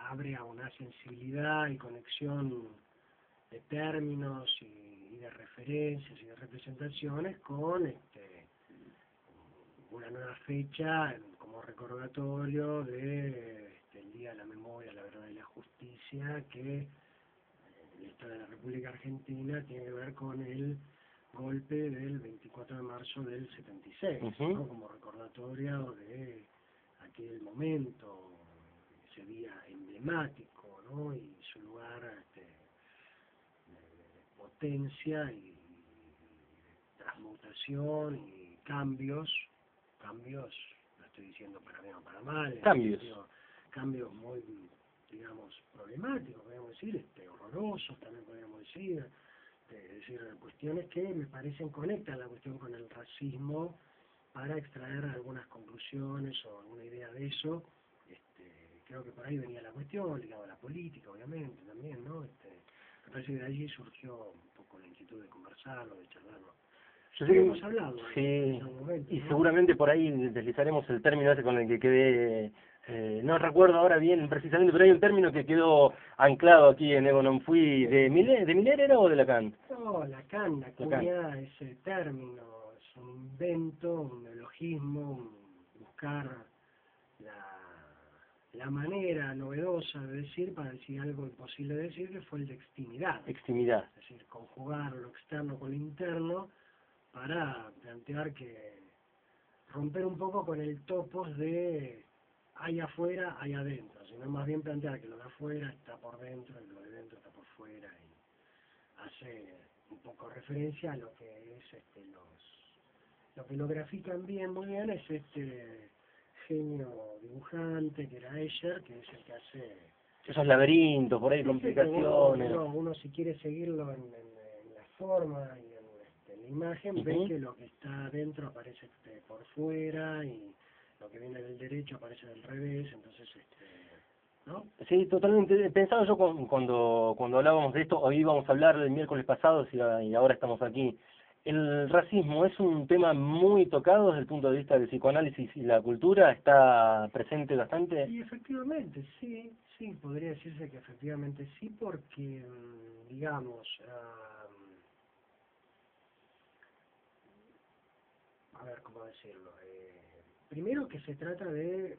abre a una sensibilidad y conexión de términos y de referencias y de representaciones con una nueva fecha como recordatorio de el Día de la Memoria, la Verdad y la Justicia, que en la historia de la República Argentina tiene que ver con el golpe del 24 de marzo del 76, ¿no? Como recordatorio de aquel momento, ese día emblemático, ¿no? Y su lugar de potencia y transmutación y cambios, no estoy diciendo para bien o para mal, cambios muy, digamos, problemáticos, podríamos decir, horrorosos también podríamos decir, es decir, cuestiones que me parecen conectan la cuestión con el racismo para extraer algunas conclusiones o alguna idea de eso. Creo que por ahí venía la cuestión, ligado a la política, obviamente, también, ¿no? Me parece que de allí surgió un poco la inquietud de conversarlo, de charlarlo. Yo sé que hemos hablado sí, en algún momento, y ¿no? seguramente por ahí deslizaremos el término ese con el que quedé, no recuerdo ahora bien precisamente, pero hay un término que quedó anclado aquí en Ego Non Fui, ¿de Miller era o de Lacan? No, Lacan acuña ese término, es un invento, un neologismo, buscar la manera novedosa de decir para decir algo imposible de decir, que fue el de extimidad. Extimidad. Es decir, conjugar lo externo con lo interno para plantear que romper un poco con el topos de hay afuera, hay adentro, sino más bien plantear que lo de afuera está por dentro y lo de dentro está por fuera, y hace un poco referencia a lo que es lo que lo grafican bien, muy bien, es genio dibujante que era Escher, que es el que hace esos laberintos, por ahí, complicaciones. Uno si quiere seguirlo en la forma y en la imagen, ve que lo que está adentro aparece por fuera y lo que viene del derecho aparece del revés, entonces, ¿no? Sí, totalmente. Pensaba yo cuando hablábamos de esto, hoy íbamos a hablar el miércoles pasado y ahora estamos aquí. El racismo es un tema muy tocado desde el punto de vista del psicoanálisis y la cultura, está presente bastante. Y efectivamente, sí, podría decirse que efectivamente sí, porque, digamos, a ver cómo decirlo, primero que se trata de,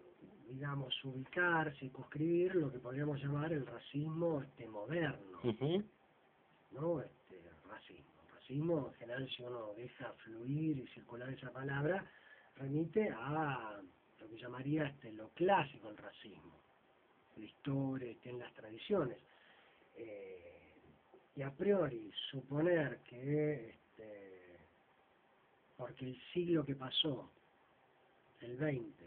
digamos, ubicar, circunscribir lo que podríamos llamar el racismo moderno, ¿no? Racismo en general, si uno deja fluir y circular esa palabra, remite a lo que llamaría lo clásico el racismo, la historia, en las tradiciones, y a priori suponer que porque el siglo que pasó, el 20,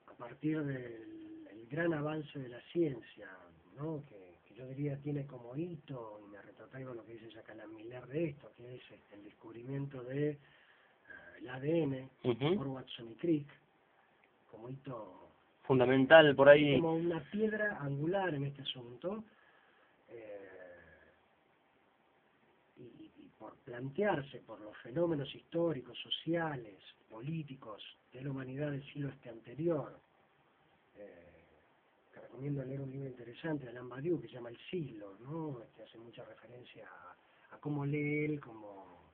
a partir del gran avance de la ciencia, ¿no? que yo diría tiene como hito, y me retrotraigo lo que dice Jacques Miller de esto, que es el descubrimiento de el ADN por Watson y Crick, como hito fundamental por ahí, como una piedra angular en este asunto, y por plantearse por los fenómenos históricos, sociales, políticos de la humanidad del siglo anterior, que recomiendo leer un libro interesante de Alain Badiou que se llama El siglo, ¿no? Que hace mucha referencia a cómo lee él como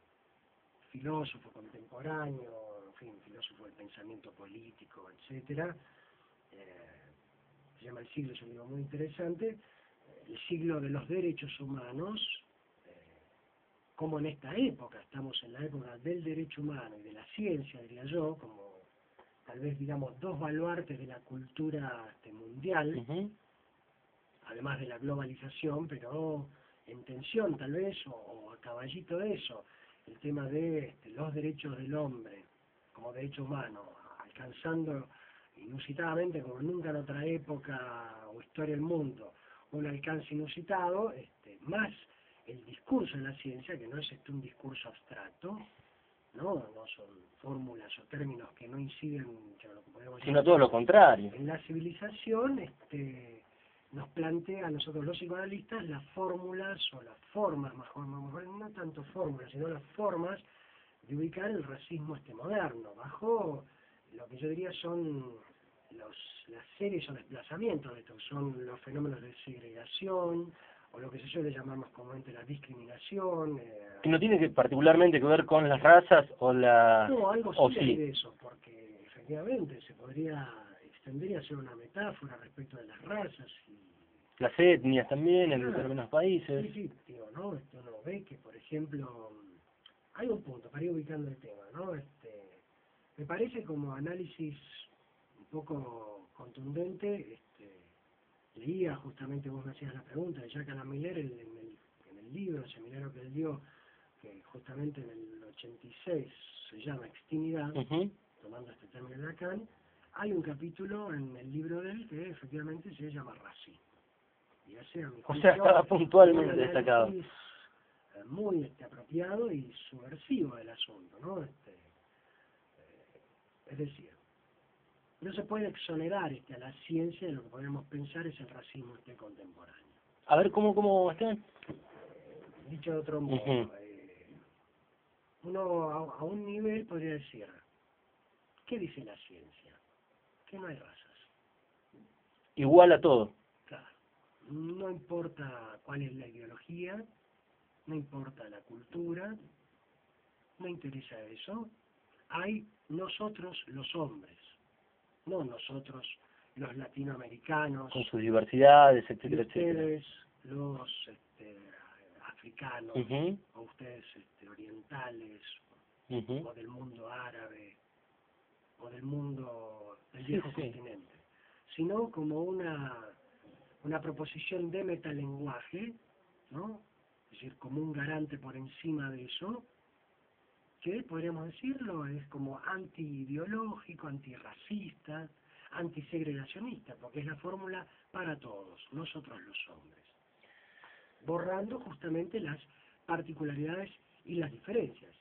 filósofo contemporáneo, en fin, filósofo del pensamiento político, etcétera. Se llama El siglo, es un libro muy interesante, el siglo de los derechos humanos, como en esta época, estamos en la época del derecho humano y de la ciencia, diría yo, como tal vez, digamos, dos baluartes de la cultura mundial, además de la globalización, pero en tensión tal vez, o a caballito de eso, el tema de los derechos del hombre como derecho humano, alcanzando inusitadamente, como nunca en otra época o historia del mundo, un alcance inusitado, más el discurso de la ciencia, que no es un discurso abstracto, no son fórmulas o términos que no inciden, sino todo lo contrario. En la civilización, nos plantea a nosotros los psicoanalistas las fórmulas o las formas, mejor no tanto fórmulas, sino las formas de ubicar el racismo moderno, bajo lo que yo diría son las series o desplazamientos de estos son los fenómenos de segregación, o lo que se suele llamar más comúnmente la discriminación. Que no tiene que particularmente que ver con las razas o la... No, algo o sí hay sí. de eso, porque efectivamente se podría extender y hacer una metáfora respecto de las razas y Las etnias también en claro, determinados países. sí, sí, digo, ¿no? Uno ve que, por ejemplo, hay un punto, para ir ubicando el tema, ¿no? Me parece como análisis un poco contundente, leía justamente, vos me hacías la pregunta de Jacques Alain Miller en el libro, el seminario que él dio, que justamente en el 86 se llama Extimidad, tomando este término de Lacan, hay un capítulo en el libro de él que efectivamente se llama racismo. Y hace, a mi O sea, juicio, estaba puntualmente un destacado. análisis muy apropiado y subversivo del asunto, ¿no? Es decir, no se puede exonerar a la ciencia de lo que podemos pensar es el racismo contemporáneo. A ver, ¿cómo están? Dicho de otro modo, uno a un nivel podría decir, ¿qué dice la ciencia? Que no hay razas. Igual a todo. Claro, no importa cuál es la ideología, no importa la cultura, no interesa eso. Hay nosotros los hombres, no nosotros los latinoamericanos, Con sus diversidades, y etcétera, etcétera. ustedes los africanos, o ustedes orientales, o del mundo árabe, o del mundo del viejo continente, sino como una proposición de metalenguaje, ¿no? Es decir, como un garante por encima de eso, que podríamos decirlo, es como anti-ideológico, antirracista, antisegregacionista, porque es la fórmula para todos, nosotros los hombres, borrando justamente las particularidades y las diferencias.